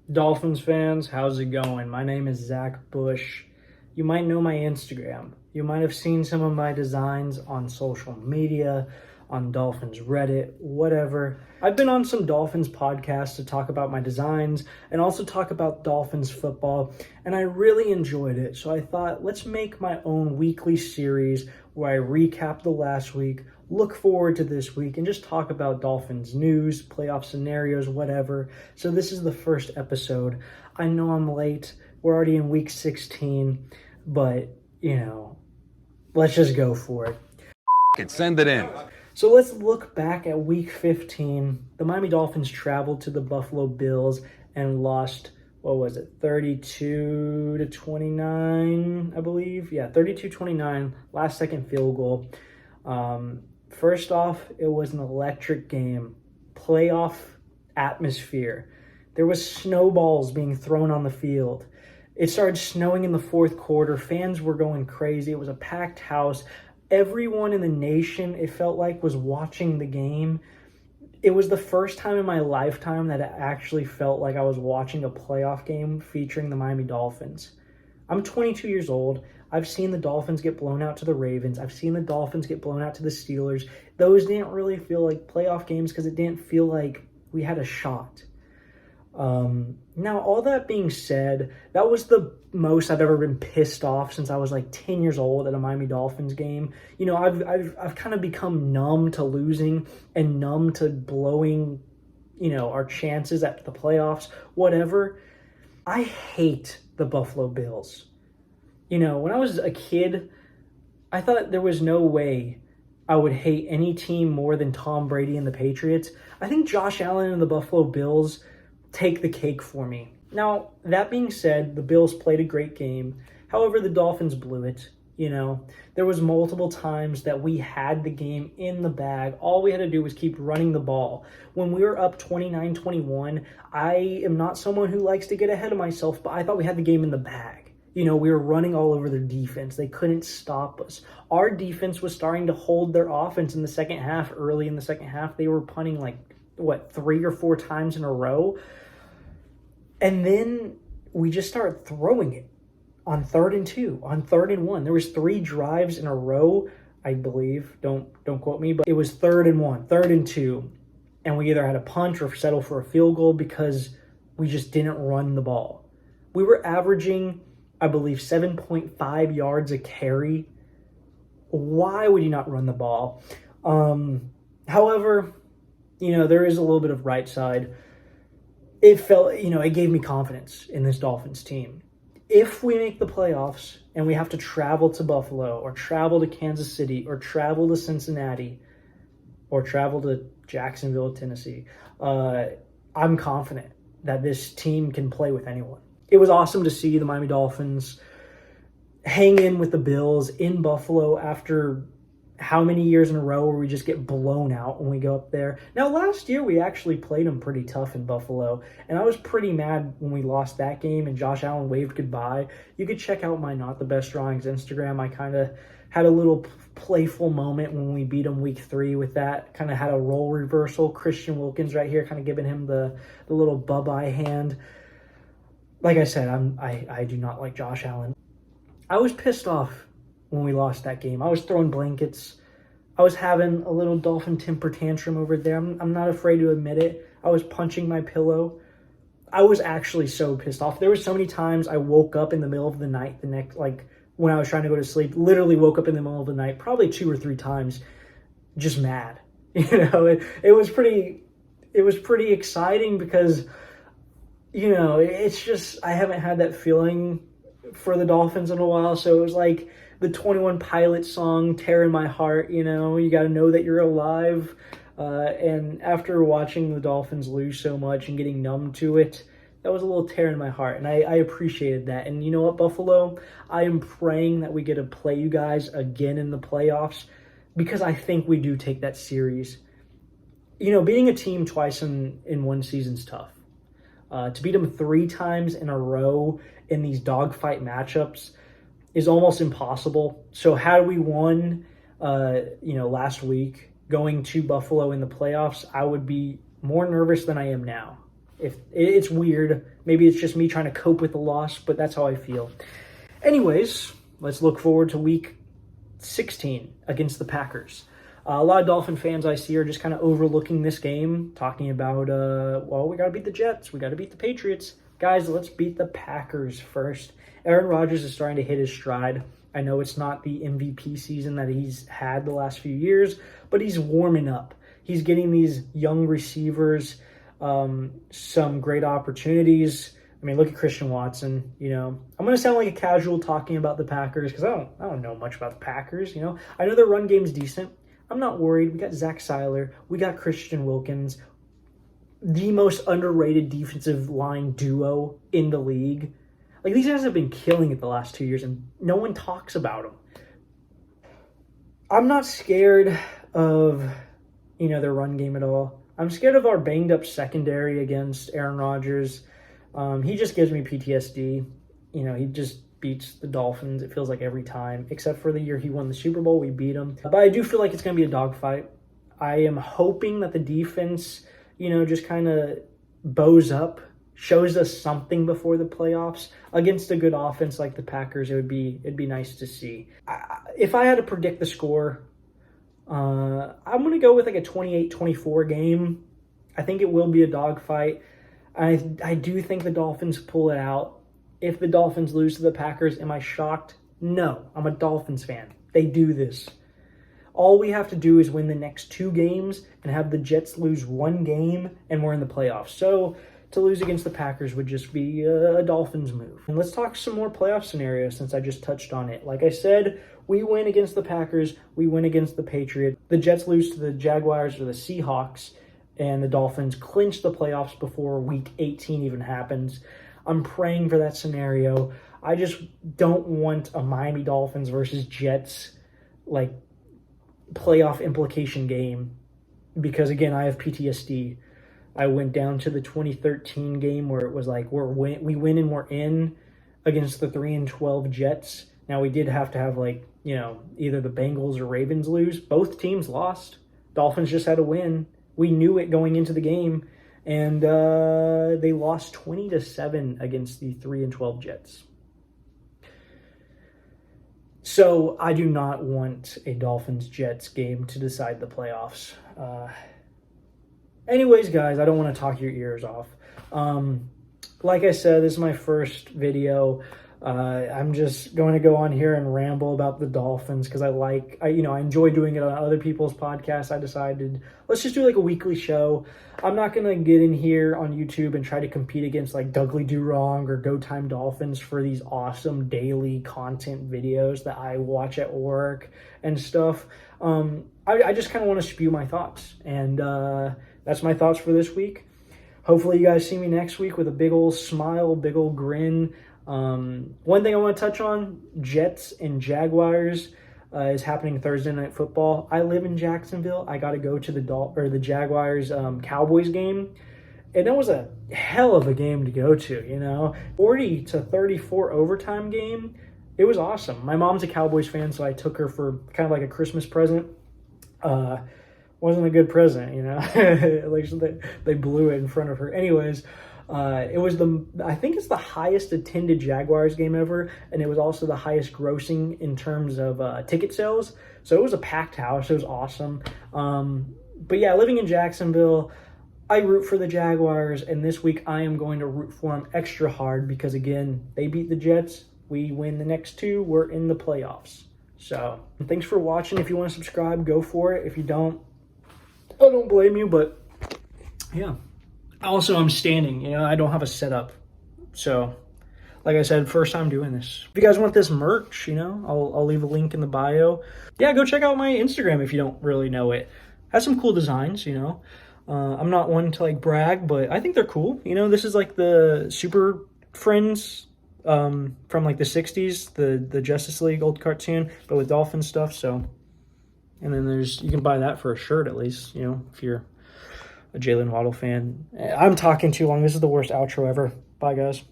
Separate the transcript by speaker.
Speaker 1: Dolphins fans, how's it going? My name is Zach Bush. You might know my Instagram. You might have seen some of my designs on social media, on Dolphins Reddit, whatever. I've been on some Dolphins podcasts to talk about my designs and also talk about Dolphins football, and I really enjoyed it. So I thought, let's make my own weekly series where I recap the last week, look forward to this week, and just talk about Dolphins news, playoff scenarios, whatever. So this is the first episode. I know I'm late. We're already in week 16, but, let's just go for it.
Speaker 2: Send it in.
Speaker 1: So let's look back at week 15. The Miami Dolphins traveled to the Buffalo Bills and lost, 32-29, I believe? Yeah, 32-29, last second field goal. First off, it was an electric game, playoff atmosphere. There was snowballs being thrown on the field. It started snowing in the fourth quarter. Fans were going crazy. It was a packed house. Everyone in the nation, it felt like, was watching the game. It was the first time in my lifetime that it actually felt like I was watching a playoff game featuring the Miami Dolphins. I'm 22 years old. I've seen the Dolphins get blown out to the Ravens. I've seen the Dolphins get blown out to the Steelers. Those didn't really feel like playoff games because it didn't feel like we had a shot. Now, all that being said, that was the most I've ever been pissed off since I was like 10 years old at a Miami Dolphins game. I've kind of become numb to losing and numb to blowing, our chances at the playoffs, whatever. I hate the Buffalo Bills. When I was a kid, I thought there was no way I would hate any team more than Tom Brady and the Patriots. I think Josh Allen and the Buffalo Bills take the cake for me. Now, that being said, the Bills played a great game. However, the Dolphins blew it. There was multiple times that we had the game in the bag. All we had to do was keep running the ball. When we were up 29-21, I am not someone who likes to get ahead of myself, but I thought we had the game in the bag. We were running all over their defense. They couldn't stop us. Our defense was starting to hold their offense in the second half. Early in the second half, they were punting 3 or 4 times in a row. And then we just started throwing it on 3rd and 2, on 3rd and 1. There was 3 drives in a row, I believe. Don't quote me, but it was 3rd and 1, 3rd and 2. And we either had to punt or settle for a field goal because we just didn't run the ball. We were averaging, I believe, 7.5 yards a carry. Why would you not run the ball? However, there is a little bit of right side. It felt, it gave me confidence in this Dolphins team. If we make the playoffs and we have to travel to Buffalo or travel to Kansas City or travel to Cincinnati or travel to Jacksonville, Tennessee, I'm confident that this team can play with anyone. It was awesome to see the Miami Dolphins hang in with the Bills in Buffalo after how many years in a row where we just get blown out when we go up there. Now, last year we actually played them pretty tough in Buffalo, and I was pretty mad when we lost that game and Josh Allen waved goodbye. You could check out my Not the Best Drawings Instagram. I kind of had a little playful moment when we beat them week 3 with that. Kind of had a role reversal. Christian Wilkins right here kind of giving him the little bye-bye hand. Like I said, I do not like Josh Allen. I was pissed off when we lost that game. I was throwing blankets. I was having a little Dolphin temper tantrum over there. I'm not afraid to admit it. I was punching my pillow. I was actually so pissed off. There were so many times I woke up in the middle of the night when I was trying to go to sleep, literally woke up in the middle of the night, probably 2 or 3 times, just mad. It was pretty exciting because, it's just, I haven't had that feeling for the Dolphins in a while. So it was like the 21 Pilots song, Tearing My Heart, you got to know that you're alive. And after watching the Dolphins lose so much and getting numb to it, that was a little tear in my heart. And I appreciated that. And you know what, Buffalo? I am praying that we get to play you guys again in the playoffs because I think we do take that series. Beating a team twice in one season's tough. To beat them 3 times in a row in these dogfight matchups is almost impossible. So had we won, last week going to Buffalo in the playoffs, I would be more nervous than I am now. If it's weird, maybe it's just me trying to cope with the loss, but that's how I feel. Anyways, let's look forward to week 16 against the Packers. A lot of Dolphin fans I see are just kind of overlooking this game, talking about, well, we got to beat the Jets. We got to beat the Patriots. Guys, let's beat the Packers first. Aaron Rodgers is starting to hit his stride. I know it's not the MVP season that he's had the last few years, but he's warming up. He's getting these young receivers some great opportunities. I mean, look at Christian Watson. You know, I'm going to sound like a casual talking about the Packers because I don't know much about the Packers. You know, I know their run game's decent. I'm not worried. We got Zach Seiler. We got Christian Wilkins, the most underrated defensive line duo in the league. Like, these guys have been killing it the last 2 years, and no one talks about them. I'm not scared of, you know, their run game at all. I'm scared of our banged-up secondary against Aaron Rodgers. He just gives me PTSD. You know, he just beats the Dolphins, it feels like, every time, except for the year he won the Super Bowl. We beat him. But I do feel like it's going to be a dogfight. I am hoping that the defense, you know, just kind of bows up, shows us something before the playoffs. Against a good offense like the Packers, it'd be nice to see. If I had to predict the score, I'm going to go with like a 28-24 game. I think it will be a dogfight. I do think the Dolphins pull it out. If the Dolphins lose to the Packers, am I shocked? No, I'm a Dolphins fan. They do this. All we have to do is win the next 2 games and have the Jets lose 1 game, and we're in the playoffs. So to lose against the Packers would just be a Dolphins move. And let's talk some more playoff scenarios since I just touched on it. Like I said, we win against the Packers. We win against the Patriots. The Jets lose to the Jaguars or the Seahawks, and the Dolphins clinch the playoffs before week 18 even happens. I'm praying for that scenario. I just don't want a Miami Dolphins versus Jets, like, playoff implication game because, again, I have PTSD. I went down to the 2013 game where it was like we win and we're in against the 3-12 Jets. Now, we did have to have, like, you know, either the Bengals or Ravens lose. Both teams lost. Dolphins just had to win. We knew it going into the game, and they lost 20-7 against the 3-12 Jets. So I do not want a Dolphins-Jets game to decide the playoffs. Anyways, guys, I don't want to talk your ears off. Like I said, this is my first video. I'm just going to go on here and ramble about the Dolphins because I enjoy doing it on other people's podcasts. I decided, let's just do like a weekly show. I'm not going to get in here on YouTube and try to compete against like Dougly Do Wrong or Go Time Dolphins for these awesome daily content videos that I watch at work and stuff. I just kind of want to spew my thoughts, and that's my thoughts for this week. Hopefully you guys see me next week with a big old smile, big old grin. One thing I want to touch on, Jets and Jaguars is happening Thursday Night Football. I live in Jacksonville. I got to go to the Jaguars Cowboys game. And that was a hell of a game to go to, you know. 40-34 overtime game. It was awesome. My mom's a Cowboys fan, so I took her for kind of like a Christmas present. Wasn't a good present, you know. Like they blew it in front of her. Anyways, it was I think it's the highest attended Jaguars game ever, and it was also the highest grossing in terms of ticket sales. So it was a packed house. It was awesome. But yeah, living in Jacksonville, I root for the Jaguars, and this week I am going to root for them extra hard because, again, they beat the Jets. We win the next 2. We're in the playoffs. So thanks for watching. If you want to subscribe, go for it. If you don't, I don't blame you, but yeah. Also, I'm standing, you know, I don't have a setup. So, like I said, first time doing this. If you guys want this merch, you know, I'll leave a link in the bio. Yeah, go check out my Instagram if you don't really know it. Has some cool designs, you know. I'm not one to, like, brag, but I think they're cool. You know, this is like the Super Friends from, like, the 60s, the Justice League old cartoon, but with dolphin stuff, so. And then you can buy that for a shirt at least, you know, if you're a Jalen Waddle fan. I'm talking too long. This is the worst outro ever. Bye, guys.